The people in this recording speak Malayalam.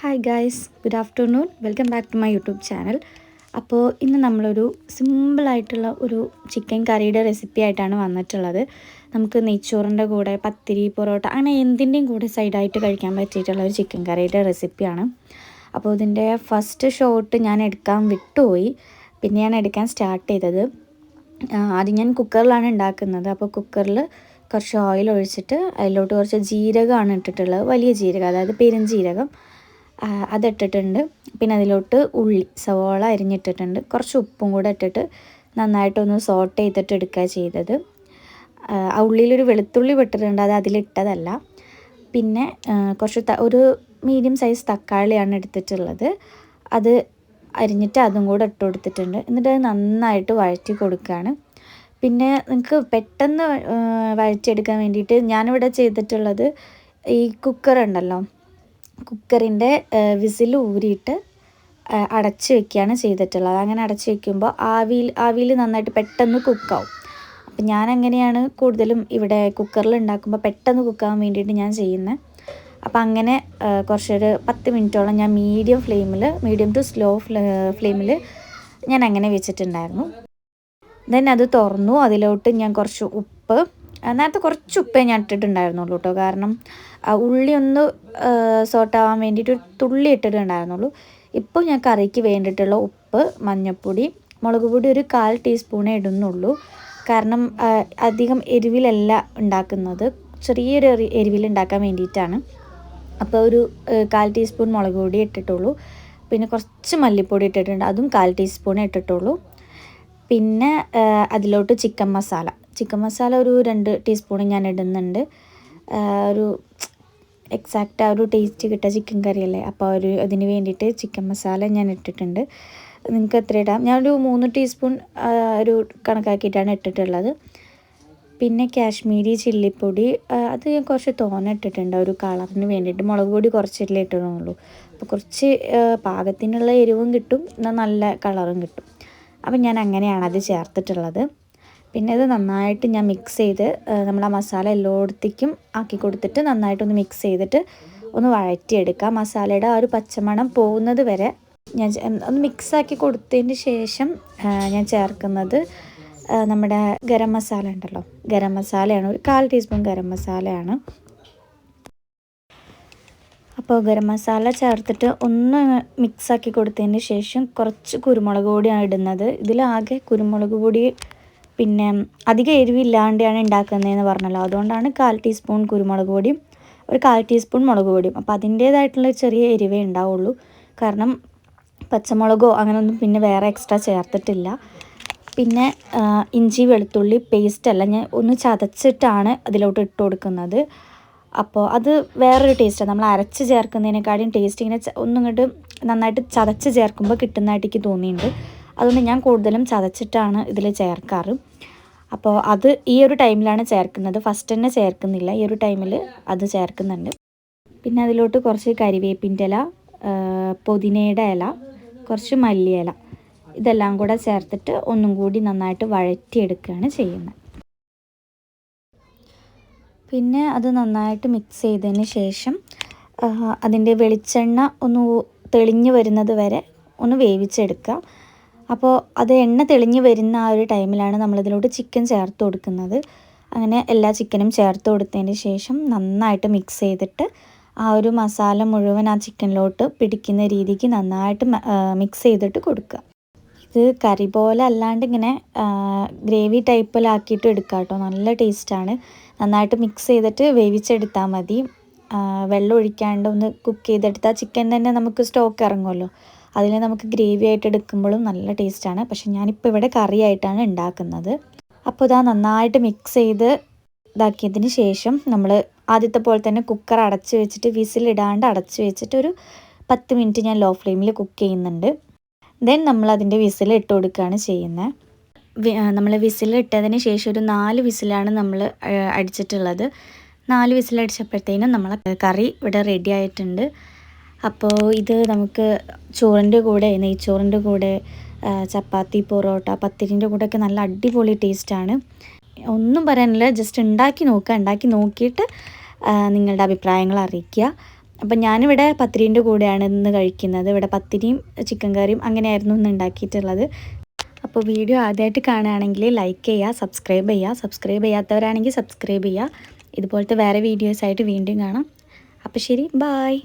Hi guys, good afternoon. Welcome back to my YouTube channel. അപ്പോൾ ഇന്ന് നമ്മളൊരു സിമ്പിളായിട്ടുള്ള ഒരു ചിക്കൻ കറിയുടെ റെസിപ്പി ആയിട്ടാണ് വന്നിട്ടുള്ളത്. നമുക്ക് നെയ്ച്ചോറിൻ്റെ കൂടെ പത്തിരി, പൊറോട്ട അങ്ങനെ എന്തിൻ്റെയും കൂടെ സൈഡായിട്ട് കഴിക്കാൻ പറ്റിയിട്ടുള്ള ഒരു ചിക്കൻ കറിയുടെ റെസിപ്പിയാണ്. അപ്പോൾ ഇതിൻ്റെ ഫസ്റ്റ് ഷോട്ട് ഞാൻ എടുക്കാൻ വിട്ടുപോയി, പിന്നെ ഞാൻ എടുക്കാൻ സ്റ്റാർട്ട് ചെയ്തത്. ആദ്യം ഞാൻ കുക്കറിലാണ് ഉണ്ടാക്കുന്നത്. അപ്പോൾ കുക്കറിൽ കുറച്ച് ഓയിൽ ഒഴിച്ചിട്ട് അതിലോട്ട് കുറച്ച് ജീരകമാണ് ഇട്ടിട്ടുള്ളത്, വലിയ ജീരകം, അതായത് പെരുംജീരകം അതിട്ടിട്ടുണ്ട്. പിന്നെ അതിലോട്ട് ഉള്ളി, സവോള അരിഞ്ഞിട്ടിട്ടുണ്ട്. കുറച്ച് ഉപ്പും കൂടെ ഇട്ടിട്ട് നന്നായിട്ടൊന്ന് സോട്ട് ചെയ്തിട്ട് എടുക്കുക ചെയ്തത്. ആ ഉള്ളിയിലൊരു വെളുത്തുള്ളി വിട്ടിട്ടുണ്ട്, അത് അതിലിട്ടതല്ല. പിന്നെ കുറച്ച് ഒരു മീഡിയം സൈസ് തക്കാളിയാണ് എടുത്തിട്ടുള്ളത്, അത് അരിഞ്ഞിട്ട് അതും കൂടെ ഇട്ട് കൊടുത്തിട്ടുണ്ട്. എന്നിട്ട് അത് നന്നായിട്ട് വഴറ്റി കൊടുക്കുകയാണ്. പിന്നെ നിങ്ങൾക്ക് പെട്ടെന്ന് വഴറ്റിയെടുക്കാൻ വേണ്ടിയിട്ട് ഞാനിവിടെ ചെയ്തിട്ടുള്ളത്, ഈ കുക്കർ ഉണ്ടല്ലോ, കുക്കറിൻ്റെ വിസിൽ ഊരിയിട്ട് അടച്ച് വെക്കുകയാണ് ചെയ്തിട്ടുള്ളത്. അങ്ങനെ അടച്ച് വെക്കുമ്പോൾ ആവിയിൽ നന്നായിട്ട് പെട്ടെന്ന് കുക്കാവും. അപ്പം ഞാനങ്ങനെയാണ് കൂടുതലും ഇവിടെ കുക്കറിൽ ഉണ്ടാക്കുമ്പോൾ പെട്ടെന്ന് കുക്കാവാൻ വേണ്ടിയിട്ട് ഞാൻ ചെയ്യുന്നത്. അപ്പം അങ്ങനെ കുറച്ചൊരു 10 മിനിറ്റോളം ഞാൻ മീഡിയം ടു സ്ലോ ഫ്ലെയിമിൽ ഞാൻ അങ്ങനെ വെച്ചിട്ടുണ്ടായിരുന്നു. ദെൻ അത് തുറന്നു. അതിലോട്ട് ഞാൻ കുറച്ച് ഉപ്പ്, നേരത്തെ കുറച്ച് ഉപ്പേ ഞാൻ ഇട്ടിട്ടുണ്ടായിരുന്നുള്ളൂ കേട്ടോ, കാരണം ഉള്ളി ഒന്ന് സോട്ടാവാൻ വേണ്ടിയിട്ട് ഒരു തുള്ളി ഇട്ടിട്ടുണ്ടായിരുന്നുള്ളൂ. ഇപ്പോൾ ഞാൻ കറിക്ക് വേണ്ടിയിട്ടുള്ള ഉപ്പ്, മഞ്ഞൾപ്പൊടി, മുളക് പൊടി ഒരു 1/4 ടീസ്പൂണേ ഇടുന്നുള്ളൂ. കാരണം അധികം എരിവിലല്ല ഉണ്ടാക്കുന്നത്, ചെറിയൊരു എരിവിൽ ഉണ്ടാക്കാൻ വേണ്ടിയിട്ടാണ്. അപ്പോൾ ഒരു 1/4 ടീസ്പൂൺ മുളക് പൊടി ഇട്ടിട്ടുള്ളൂ. പിന്നെ കുറച്ച് മല്ലിപ്പൊടി ഇട്ടിട്ടുണ്ട്, അതും 1/4 ടീസ്പൂണേ ഇട്ടിട്ടുള്ളൂ. പിന്നെ അതിലോട്ട് ചിക്കൻ മസാല ഒരു 2 ടീസ്പൂൺ ഞാൻ ഇടുന്നുണ്ട്. ഒരു എക്സാക്റ്റ് ആ ഒരു ടേസ്റ്റ് കിട്ടുക ചിക്കൻ കറിയല്ലേ, അപ്പോൾ അതിന് വേണ്ടിയിട്ട് ചിക്കൻ മസാല ഞാൻ ഇട്ടിട്ടുണ്ട്. നിങ്ങൾക്ക് എത്ര ഇടാം, ഞാനൊരു 3 ടീസ്പൂൺ ഒരു കണക്കാക്കിയിട്ടാണ് ഇട്ടിട്ടുള്ളത്. പിന്നെ കാശ്മീരി ചില്ലിപ്പൊടി, അത് ഞാൻ കുറച്ച് തോനെ ഇട്ടിട്ടുണ്ട് ഒരു കളറിന് വേണ്ടിയിട്ട്. മുളക് പൊടി കുറച്ചല്ലേ ഇട്ടിട്ടുള്ളൂ, അപ്പോൾ കുറച്ച് പാകത്തിനുള്ള എരിവും കിട്ടും, എന്നാൽ നല്ല കളറും കിട്ടും. അപ്പം ഞാൻ അങ്ങനെയാണ് അത് ചേർത്തിട്ടുള്ളത്. പിന്നെ ഇത് നന്നായിട്ട് ഞാൻ മിക്സ് ചെയ്ത് നമ്മൾ ആ മസാല എല്ലായിടത്തേക്കും ആക്കി കൊടുത്തിട്ട് നന്നായിട്ടൊന്ന് മിക്സ് ചെയ്തിട്ട് ഒന്ന് വഴറ്റിയെടുക്കുക. മസാലയുടെ ആ ഒരു പച്ചമണം പോകുന്നത് വരെ ഞാൻ ഒന്ന് മിക്സാക്കി കൊടുത്തതിന് ശേഷം ഞാൻ ചേർക്കുന്നത് നമ്മുടെ ഗരം മസാല ഉണ്ടല്ലോ, ഗരം മസാലയാണ്, ഒരു 1/4 ടീസ്പൂൺ ഗരം മസാലയാണ്. അപ്പോൾ ഗരം മസാല ചേർത്തിട്ട് ഒന്ന് മിക്സാക്കി കൊടുത്തതിന് ശേഷം കുറച്ച് കുരുമുളക് പൊടിയാണ് ഇടുന്നത്. ഇതിലാകെ കുരുമുളക് പൊടി, പിന്നെ അധികം എരിവില്ലാണ്ടാണ് ഉണ്ടാക്കുന്നതെന്ന് പറഞ്ഞല്ലോ, അതുകൊണ്ടാണ് 1/4 ടീസ്പൂൺ കുരുമുളക് പൊടിയും ഒരു 1/4 ടീസ്പൂൺ മുളക് പൊടിയും. അപ്പോൾ അതിൻ്റേതായിട്ടുള്ള ചെറിയ എരിവേ ഉണ്ടാവുള്ളൂ, കാരണം പച്ചമുളകോ അങ്ങനെയൊന്നും പിന്നെ വേറെ എക്സ്ട്രാ ചേർത്തിട്ടില്ല. പിന്നെ ഇഞ്ചി വെളുത്തുള്ളി പേസ്റ്റല്ല, ഞാൻ ഒന്ന് ചതച്ചിട്ടാണ് അതിലോട്ട് ഇട്ട് കൊടുക്കുന്നത്. അപ്പോൾ അത് വേറൊരു ടേസ്റ്റാണ്, നമ്മൾ അരച്ച് ചേർക്കുന്നതിനേക്കാളും ടേസ്റ്റ് ഇങ്ങനെ ഒന്നിങ്ങോട്ട് നന്നായിട്ട് ചതച്ച് ചേർക്കുമ്പോൾ കിട്ടുന്നതായിട്ട് എനിക്ക് തോന്നിയിട്ടുണ്ട്. അതുകൊണ്ട് ഞാൻ കൂടുതലും ചതച്ചിട്ടാണ് ഇതിൽ ചേർക്കാറ്. അപ്പോൾ അത് ഈ ഒരു ടൈമിലാണ് ചേർക്കുന്നത്, ഫസ്റ്റ് തന്നെ ചേർക്കുന്നില്ല, ഈ ഒരു ടൈമിൽ അത് ചേർക്കുന്നുണ്ട്. പിന്നെ അതിലോട്ട് കുറച്ച് കരിവേപ്പിൻ്റെ ഇല, പുതിനയുടെ ഇല, കുറച്ച് മല്ലിയില, ഇതെല്ലാം കൂടെ ചേർത്തിട്ട് ഒന്നും കൂടി നന്നായിട്ട് വഴറ്റിയെടുക്കുകയാണ് ചെയ്യുന്നത്. പിന്നെ അത് നന്നായിട്ട് മിക്സ് ചെയ്തതിന് ശേഷം അതിൻ്റെ വെളിച്ചെണ്ണ ഒന്ന് തെളിഞ്ഞ് വരുന്നത് വരെ ഒന്ന് വേവിച്ചെടുക്കുക. അപ്പോൾ അത് എണ്ണ തെളിഞ്ഞ് വരുന്ന ആ ഒരു ടൈമിലാണ് നമ്മളിതിലോട്ട് ചിക്കൻ ചേർത്ത് കൊടുക്കുന്നത്. അങ്ങനെ എല്ലാ ചിക്കനും ചേർത്ത് കൊടുത്തതിന് ശേഷം നന്നായിട്ട് മിക്സ് ചെയ്തിട്ട് ആ ഒരു മസാല മുഴുവൻ ആ ചിക്കനിലോട്ട് പിടിക്കുന്ന രീതിക്ക് നന്നായിട്ട് മിക്സ് ചെയ്തിട്ട് കൊടുക്കുക. ഇത് കറി പോലെ അല്ലാണ്ട് ഇങ്ങനെ ഗ്രേവി ടൈപ്പിലാക്കിയിട്ട് എടുക്കുക കേട്ടോ, നല്ല ടേസ്റ്റാണ്. നന്നായിട്ട് മിക്സ് ചെയ്തിട്ട് വേവിച്ചെടുത്താൽ മതി, വെള്ളം ഒഴിക്കാണ്ട് ഒന്ന് കുക്ക് ചെയ്തെടുത്താൽ ചിക്കൻ തന്നെ നമുക്ക് സ്റ്റോക്ക് ഇറങ്ങുമല്ലോ, അതിൽ നമുക്ക് ഗ്രേവി ആയിട്ട് എടുക്കുമ്പോഴും നല്ല ടേസ്റ്റാണ്. പക്ഷെ ഞാനിപ്പോൾ ഇവിടെ കറി ആയിട്ടാണ് ഉണ്ടാക്കുന്നത്. അപ്പോൾ ഇതാ നന്നായിട്ട് മിക്സ് ചെയ്ത് ഇതാക്കിയതിന് ശേഷം നമ്മൾ ആദ്യത്തെ പോലെ തന്നെ കുക്കർ അടച്ച് വെച്ചിട്ട് വിസിലിടാണ്ട് അടച്ച് വെച്ചിട്ട് ഒരു 10 മിനിറ്റ് ഞാൻ ലോ ഫ്ലെയിമിൽ കുക്ക് ചെയ്യുന്നുണ്ട്. ദെൻ നമ്മൾ അതിൻ്റെ വിസിൽ ഇട്ട് കൊടുക്കുകയാണ് ചെയ്യുന്നത്. നമ്മൾ വിസിലിട്ടതിന് ശേഷം ഒരു 4 വിസിലാണ് നമ്മൾ അടിച്ചിട്ടുള്ളത്. 4 വിസിലടിച്ചപ്പോഴത്തേനും നമ്മളെ കറി ഇവിടെ റെഡി ആയിട്ടുണ്ട്. അപ്പോൾ ഇത് നമുക്ക് ചോറിൻ്റെ കൂടെ, നെയ്ച്ചോറിൻ്റെ കൂടെ, ചപ്പാത്തി, പൊറോട്ട, പത്തിരിൻ്റെ കൂടെയൊക്കെ നല്ല അടിപൊളി ടേസ്റ്റാണ്. ഒന്നും പറയാനില്ല, ജസ്റ്റ് ഉണ്ടാക്കി നോക്കുക. ഉണ്ടാക്കി നോക്കിയിട്ട് നിങ്ങളുടെ അഭിപ്രായങ്ങൾ അറിയിക്കുക. അപ്പം ഞാനിവിടെ പത്തിരീൻ്റെ കൂടെയാണ് ഇന്ന് കഴിക്കുന്നത്. ഇവിടെ പത്തിരിയും ചിക്കൻ കറിയും അങ്ങനെയായിരുന്നു ഇന്ന് ഉണ്ടാക്കിയിട്ടുള്ളത്. അപ്പോൾ വീഡിയോ ആദ്യമായിട്ട് കാണുകയാണെങ്കിൽ ലൈക്ക് ചെയ്യുക, സബ്സ്ക്രൈബ് ചെയ്യാത്തവരാണെങ്കിൽ സബ്സ്ക്രൈബ് ചെയ്യുക. ഇതുപോലത്തെ വേറെ വീഡിയോസായിട്ട് വീണ്ടും കാണാം. അപ്പോൾ ശരി, ബായ്.